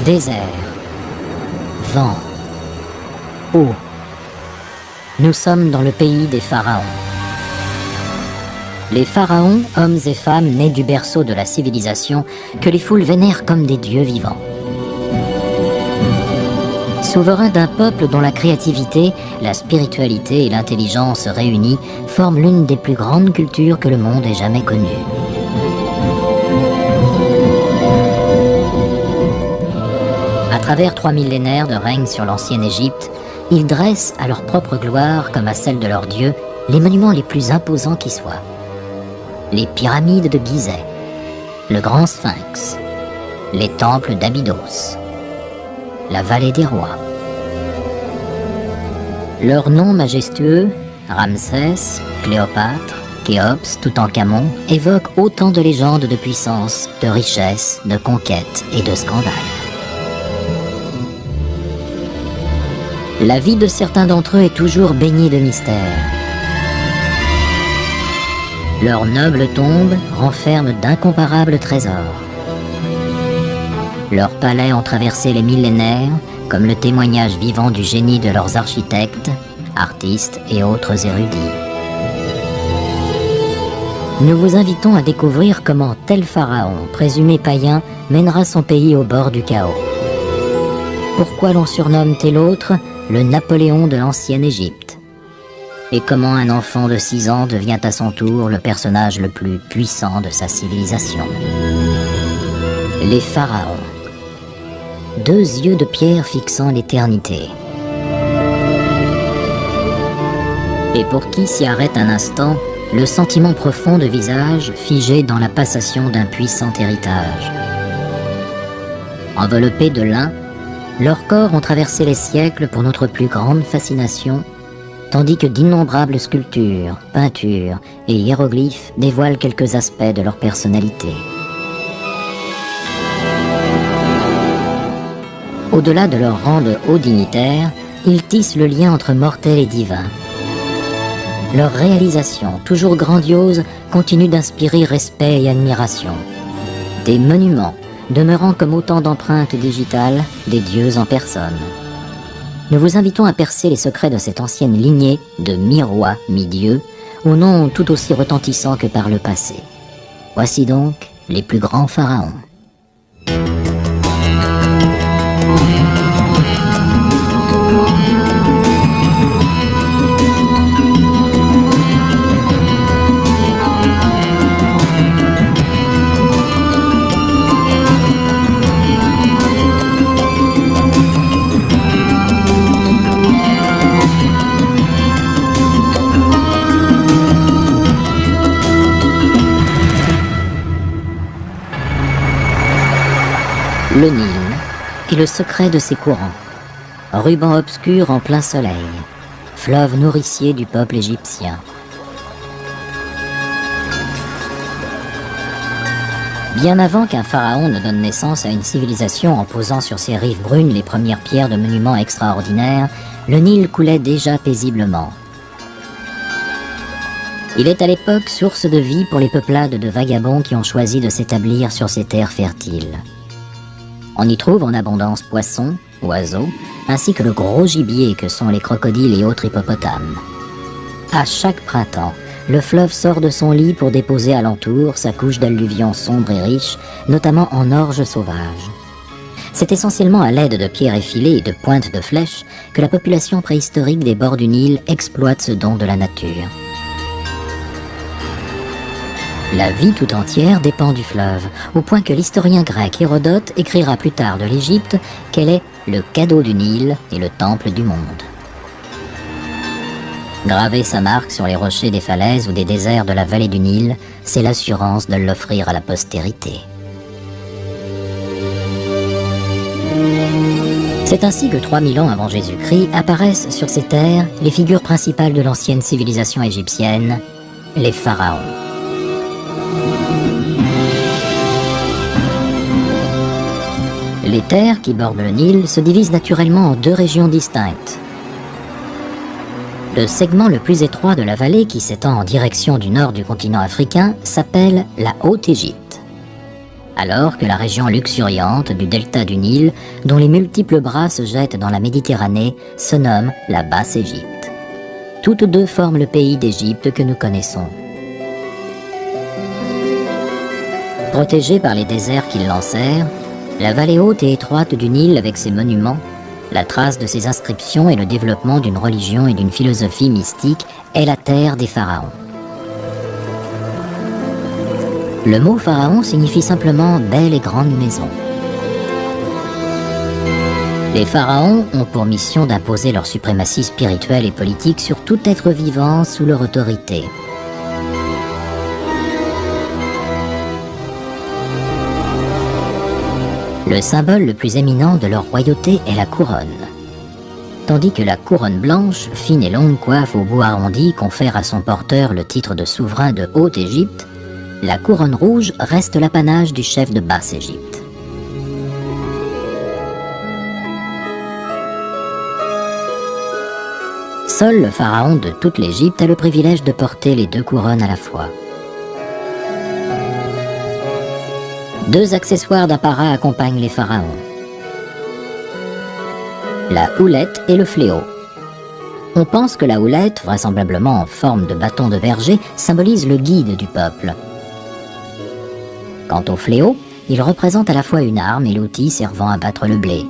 Désert, vent, eau. Nous sommes dans le pays des pharaons. Les pharaons, hommes et femmes nés du berceau de la civilisation, que les foules vénèrent comme des dieux vivants. Souverains d'un peuple dont la créativité, la spiritualité et l'intelligence réunies forment l'une des plus grandes cultures que le monde ait jamais connues. À travers 3 millénaires de règne sur l'ancienne Égypte, ils dressent à leur propre gloire, comme à celle de leur dieu, les monuments les plus imposants qui soient. Les pyramides de Gizeh, le grand sphinx, les temples d'Abydos, la vallée des rois. Leurs noms majestueux, Ramsès, Cléopâtre, Khéops, Toutankhamon, évoquent autant de légendes de puissance, de richesse, de conquête et de scandales. La vie de certains d'entre eux est toujours baignée de mystères. Leurs nobles tombes renferment d'incomparables trésors. Leurs palais ont traversé les millénaires, comme le témoignage vivant du génie de leurs architectes, artistes et autres érudits. Nous vous invitons à découvrir comment tel pharaon, présumé païen, mènera son pays au bord du chaos. Pourquoi l'on surnomme tel autre le Napoléon de l'ancienne Égypte? Et comment un enfant de 6 ans devient à son tour le personnage le plus puissant de sa civilisation. Les pharaons. 2 yeux de pierre fixant l'éternité. Et pour qui s'y arrête un instant, le sentiment profond de visage figé dans la passation d'un puissant héritage. Enveloppés de lin, leurs corps ont traversé les siècles pour notre plus grande fascination, tandis que d'innombrables sculptures, peintures et hiéroglyphes dévoilent quelques aspects de leur personnalité. Au-delà de leur rang de hauts dignitaires, ils tissent le lien entre mortels et divins. Leur réalisation, toujours grandiose, continue d'inspirer respect et admiration. Des monuments, demeurant comme autant d'empreintes digitales des dieux en personne. Nous vous invitons à percer les secrets de cette ancienne lignée de mi-rois, mi-dieux, au nom tout aussi retentissant que par le passé. Voici donc les plus grands pharaons. Le Nil et le secret de ses courants. Ruban obscur en plein soleil, fleuve nourricier du peuple égyptien. Bien avant qu'un pharaon ne donne naissance à une civilisation en posant sur ses rives brunes les premières pierres de monuments extraordinaires, le Nil coulait déjà paisiblement. Il est à l'époque source de vie pour les peuplades de vagabonds qui ont choisi de s'établir sur ces terres fertiles. On y trouve en abondance poissons, oiseaux, ainsi que le gros gibier que sont les crocodiles et autres hippopotames. À chaque printemps, le fleuve sort de son lit pour déposer alentour sa couche d'alluvions sombres et riches, notamment en orge sauvage. C'est essentiellement à l'aide de pierres effilées et de pointes de flèches que la population préhistorique des bords du Nil exploite ce don de la nature. La vie tout entière dépend du fleuve, au point que l'historien grec Hérodote écrira plus tard de l'Égypte qu'elle est le cadeau du Nil et le temple du monde. Graver sa marque sur les rochers des falaises ou des déserts de la vallée du Nil, c'est l'assurance de l'offrir à la postérité. C'est ainsi que 3000 ans avant Jésus-Christ apparaissent sur ces terres les figures principales de l'ancienne civilisation égyptienne, les pharaons. Les terres qui bordent le Nil se divisent naturellement en 2 régions distinctes. Le segment le plus étroit de la vallée qui s'étend en direction du nord du continent africain s'appelle la Haute-Égypte. alors que la région luxuriante du delta du Nil, dont les multiples bras se jettent dans la Méditerranée, se nomme la Basse-Égypte. Toutes deux forment le pays d'Égypte que nous connaissons. Protégée par les déserts qui l'enserrent, la vallée haute et étroite du Nil avec ses monuments, la trace de ses inscriptions et le développement d'une religion et d'une philosophie mystique est la terre des pharaons. Le mot pharaon signifie simplement belle et grande maison. Les pharaons ont pour mission d'imposer leur suprématie spirituelle et politique sur tout être vivant sous leur autorité. Le symbole le plus éminent de leur royauté est la couronne. Tandis que la couronne blanche, fine et longue coiffe au bout arrondi confère à son porteur le titre de souverain de Haute-Égypte, la couronne rouge reste l'apanage du chef de Basse-Égypte. Seul le pharaon de toute l'Égypte a le privilège de porter les deux couronnes à la fois. Deux accessoires d'apparat accompagnent les pharaons. La houlette et le fléau. On pense que la houlette, vraisemblablement en forme de bâton de berger, symbolise le guide du peuple. Quant au fléau, il représente à la fois une arme et l'outil servant à battre le blé.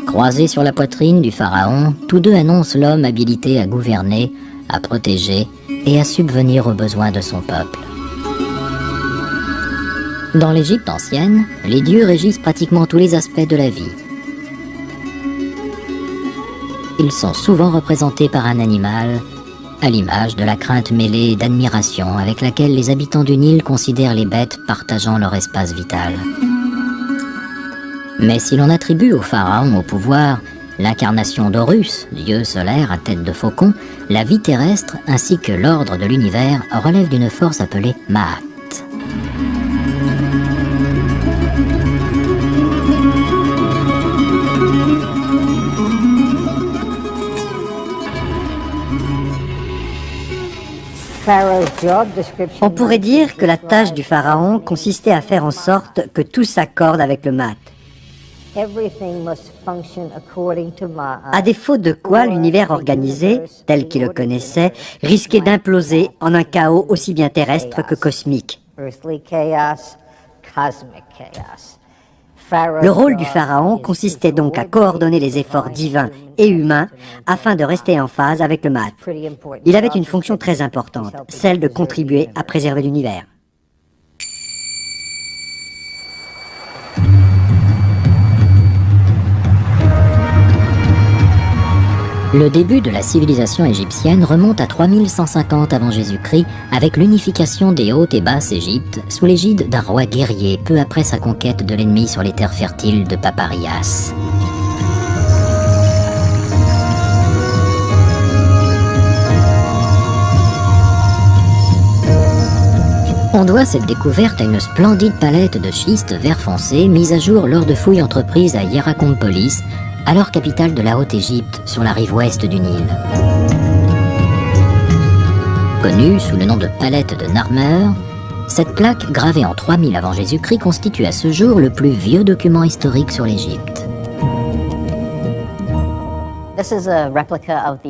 Croisés sur la poitrine du pharaon, tous deux annoncent l'homme habilité à gouverner, à protéger et à subvenir aux besoins de son peuple. Dans l'Égypte ancienne, les dieux régissent pratiquement tous les aspects de la vie. Ils sont souvent représentés par un animal, à l'image de la crainte mêlée d'admiration avec laquelle les habitants du Nil considèrent les bêtes partageant leur espace vital. Mais si l'on attribue au pharaon au pouvoir l'incarnation d'Horus, dieu solaire à tête de faucon, la vie terrestre ainsi que l'ordre de l'univers relèvent d'une force appelée Ma'at. On pourrait dire que la tâche du pharaon consistait à faire en sorte que tout s'accorde avec le Ma'at. À défaut de quoi l'univers organisé, tel qu'il le connaissait, risquait d'imploser en un chaos aussi bien terrestre que cosmique. Le rôle du pharaon consistait donc à coordonner les efforts divins et humains afin de rester en phase avec le Ma'at. Il avait une fonction très importante, celle de contribuer à préserver l'univers. Le début de la civilisation égyptienne remonte à 3150 avant Jésus-Christ avec l'unification des Hautes et Basses Égyptes sous l'égide d'un roi guerrier peu après sa conquête de l'ennemi sur les terres fertiles de Paparias. On doit cette découverte à une splendide palette de schiste vert foncé mise à jour lors de fouilles entreprises à Hierakonpolis, alors capitale de la Haute-Égypte, sur la rive ouest du Nil. Connue sous le nom de palette de Narmer, cette plaque gravée en 3000 avant Jésus-Christ constitue à ce jour le plus vieux document historique sur l'Égypte.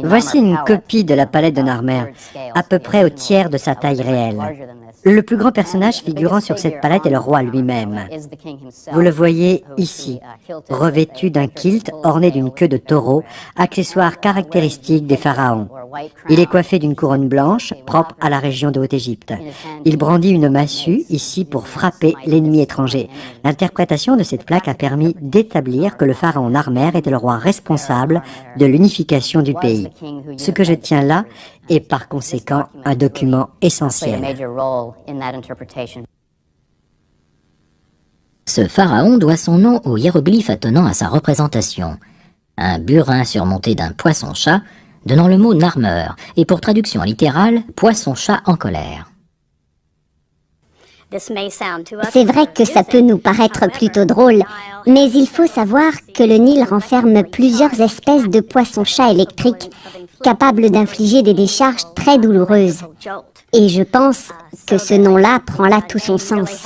Voici une copie de la palette de Narmer, à peu près au tiers de sa taille réelle. Le plus grand personnage figurant sur cette palette est le roi lui-même. Vous le voyez ici, revêtu d'un kilt orné d'une queue de taureau, accessoire caractéristique des pharaons. Il est coiffé d'une couronne blanche, propre à la région de Haute-Égypte. Il brandit une massue, ici, pour frapper l'ennemi étranger. L'interprétation de cette plaque a permis d'établir que le pharaon Narmer était le roi responsable de l'unification du pays. Ce que je tiens là est par conséquent un document essentiel. Ce pharaon doit son nom au hiéroglyphe attenant à sa représentation. Un burin surmonté d'un poisson-chat, donnant le mot Narmer, et pour traduction littérale, poisson-chat en colère. C'est vrai que ça peut nous paraître plutôt drôle, mais il faut savoir que le Nil renferme plusieurs espèces de poissons-chats électriques capables d'infliger des décharges très douloureuses. Et je pense que ce nom-là prend là tout son sens.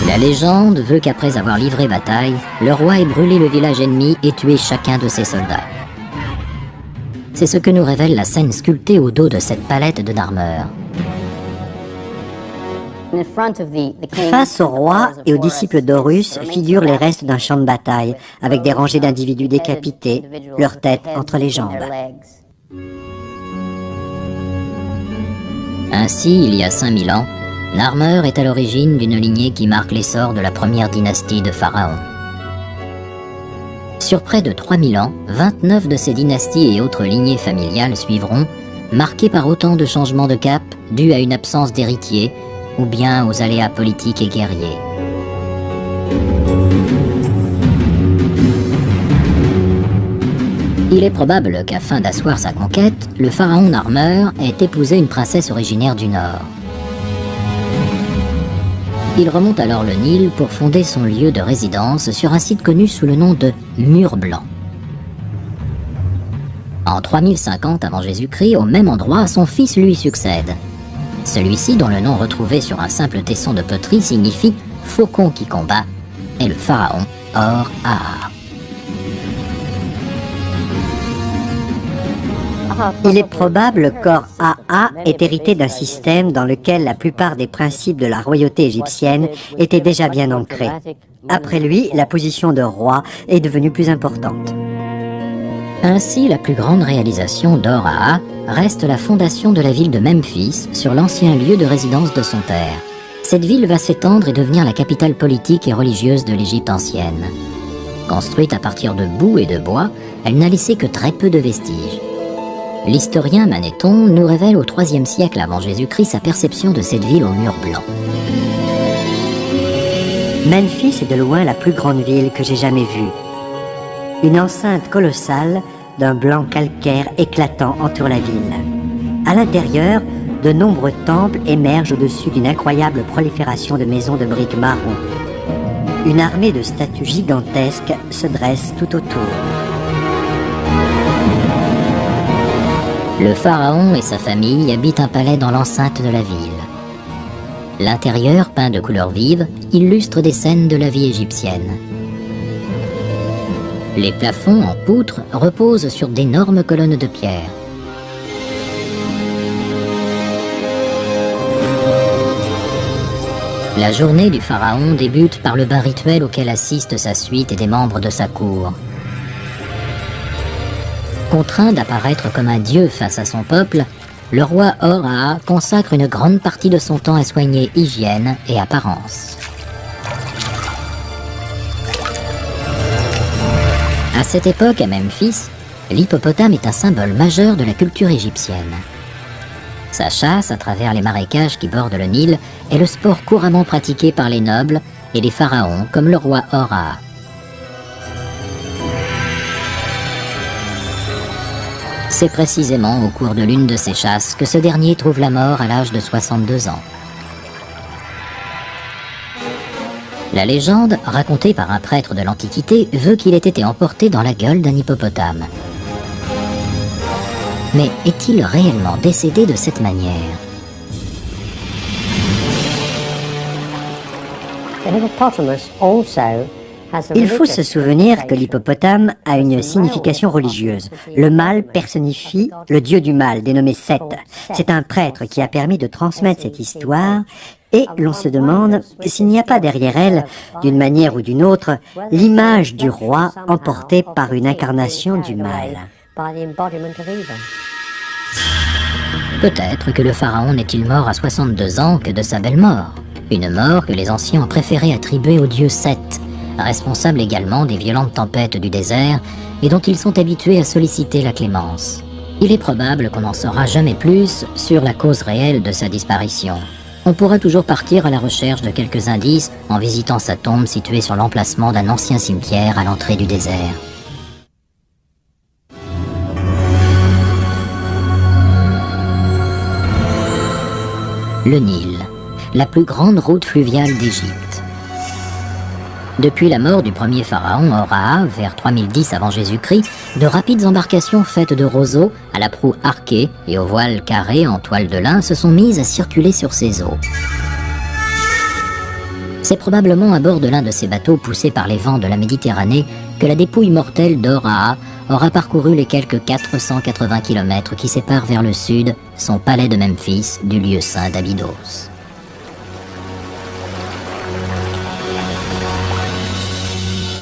La légende veut qu'après avoir livré bataille, le roi ait brûlé le village ennemi et tué chacun de ses soldats. C'est ce que nous révèle la scène sculptée au dos de cette palette de Narmer. Face au roi et aux disciples d'Horus figurent les restes d'un champ de bataille, avec des rangées d'individus décapités, leurs têtes entre les jambes. Ainsi, il y a 5000 ans, Narmer est à l'origine d'une lignée qui marque l'essor de la première dynastie de pharaons. Sur près de 3000 ans, 29 de ces dynasties et autres lignées familiales suivront, marquées par autant de changements de cap dus à une absence d'héritiers ou bien aux aléas politiques et guerriers. Il est probable qu'afin d'asseoir sa conquête, le pharaon Narmer ait épousé une princesse originaire du Nord. Il remonte alors le Nil pour fonder son lieu de résidence sur un site connu sous le nom de Mur Blanc. En 3050 avant Jésus-Christ, au même endroit, son fils lui succède. Celui-ci, dont le nom retrouvé sur un simple tesson de poterie signifie « faucon qui combat », est le pharaon Or-Aa. Il est probable qu'Or-Aa ait hérité d'un système dans lequel la plupart des principes de la royauté égyptienne étaient déjà bien ancrés. Après lui, la position de roi est devenue plus importante. Ainsi, la plus grande réalisation d'Or-Aa reste la fondation de la ville de Memphis sur l'ancien lieu de résidence de son père. Cette ville va s'étendre et devenir la capitale politique et religieuse de l'Égypte ancienne. Construite à partir de boue et de bois, elle n'a laissé que très peu de vestiges. L'historien Manéthon nous révèle au IIIe siècle avant Jésus-Christ sa perception de cette ville au mur blanc. Memphis est de loin la plus grande ville que j'ai jamais vue. Une enceinte colossale d'un blanc calcaire éclatant entoure la ville. À l'intérieur, de nombreux temples émergent au-dessus d'une incroyable prolifération de maisons de briques marron. Une armée de statues gigantesques se dresse tout autour. Le pharaon et sa famille habitent un palais dans l'enceinte de la ville. L'intérieur, peint de couleurs vives, illustre des scènes de la vie égyptienne. Les plafonds en poutre reposent sur d'énormes colonnes de pierre. La journée du pharaon débute par le bain rituel auquel assiste sa suite et des membres de sa cour. Contraint d'apparaître comme un dieu face à son peuple, le roi Or-Aa consacre une grande partie de son temps à soigner hygiène et apparence. À cette époque, à Memphis, l'hippopotame est un symbole majeur de la culture égyptienne. Sa chasse à travers les marécages qui bordent le Nil est le sport couramment pratiqué par les nobles et les pharaons comme le roi Or-Aa. C'est précisément au cours de l'une de ces chasses que ce dernier trouve la mort à l'âge de 62 ans. La légende, racontée par un prêtre de l'Antiquité, veut qu'il ait été emporté dans la gueule d'un hippopotame. Mais est-il réellement décédé de cette manière ? Il faut se souvenir que l'hippopotame a une signification religieuse. Le mâle personnifie le dieu du mal, dénommé Seth. C'est un prêtre qui a permis de transmettre cette histoire et l'on se demande s'il n'y a pas derrière elle, d'une manière ou d'une autre, l'image du roi emportée par une incarnation du mal. Peut-être que le pharaon n'est-il mort à 62 ans que de sa belle mort. Une mort que les anciens ont préféré attribuer au dieu Seth, responsable également des violentes tempêtes du désert et dont ils sont habitués à solliciter la clémence. Il est probable qu'on n'en saura jamais plus sur la cause réelle de sa disparition. On pourra toujours partir à la recherche de quelques indices en visitant sa tombe située sur l'emplacement d'un ancien cimetière à l'entrée du désert. Le Nil, la plus grande route fluviale d'Égypte. Depuis la mort du premier pharaon Horaa, vers 3010 avant Jésus-Christ, de rapides embarcations faites de roseaux, à la proue arquée et aux voiles carrées en toile de lin se sont mises à circuler sur ces eaux. C'est probablement à bord de l'un de ces bateaux poussés par les vents de la Méditerranée que la dépouille mortelle d'Horaa aura parcouru les quelques 480 km qui séparent vers le sud son palais de Memphis du lieu saint d'Abydos.